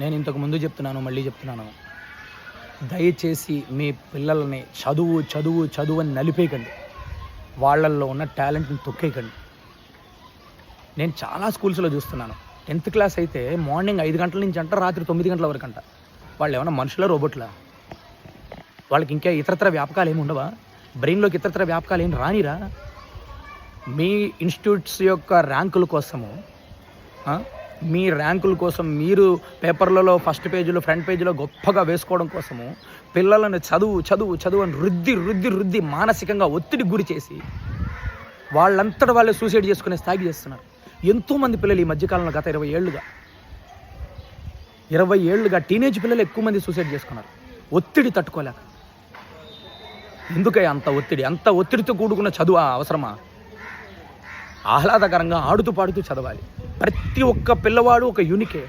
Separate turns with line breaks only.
నేను ఇంతకు ముందు చెప్తున్నాను, మళ్ళీ చెప్తున్నాను, దయచేసి మీ పిల్లల్ని చదువు చదువు చదువు అని నలిపేయకండి. వాళ్ళల్లో ఉన్న టాలెంట్ని తొక్కేయకండి. నేను చాలా స్కూల్స్లో చూస్తున్నాను, 10th క్లాస్ అయితే మార్నింగ్ 5 గంటల నుంచి అంట, రాత్రి 9 గంటల వరకు అంట. వాళ్ళు ఏమన్నా మనుషుల, రోబోట్లా? వాళ్ళకి ఇంకా ఇతరత్ర వ్యాపకాలు ఏమి ఉండవా? బ్రెయిన్లోకి ఇతరత్ర వ్యాపకాలు ఏం రానిరా? మీ ఇన్స్టిట్యూట్స్ యొక్క ర్యాంకుల కోసము, మీ ర్యాంకుల కోసం మీరు పేపర్లలో ఫస్ట్ పేజీలో, ఫ్రంట్ పేజీలో గొప్పగా వేసుకోవడం కోసము పిల్లలను చదువు చదువు చదువు అని రుద్ది రుద్ది రుద్ది మానసికంగా ఒత్తిడికి గురి చేసి వాళ్ళంతటా వాళ్ళే సూసైడ్ చేసుకునే స్థాయికి చేస్తున్నారు. ఎంతోమంది పిల్లలు ఈ మధ్యకాలంలో గత 20 ఏళ్ళుగా టీనేజ్ పిల్లలు ఎక్కువ మంది సూసైడ్ చేసుకున్నారు, ఒత్తిడి తట్టుకోలేక. ఎందుకయ్యా అంత ఒత్తిడి? అంత ఒత్తిడితో కూడుకున్న చదువు అవసరమా? ఆహ్లాదకరంగా ఆడుతూ పాడుతూ చదవాలి. ప్రతి ఒక్క పిల్లవాడు ఒక యూనికే.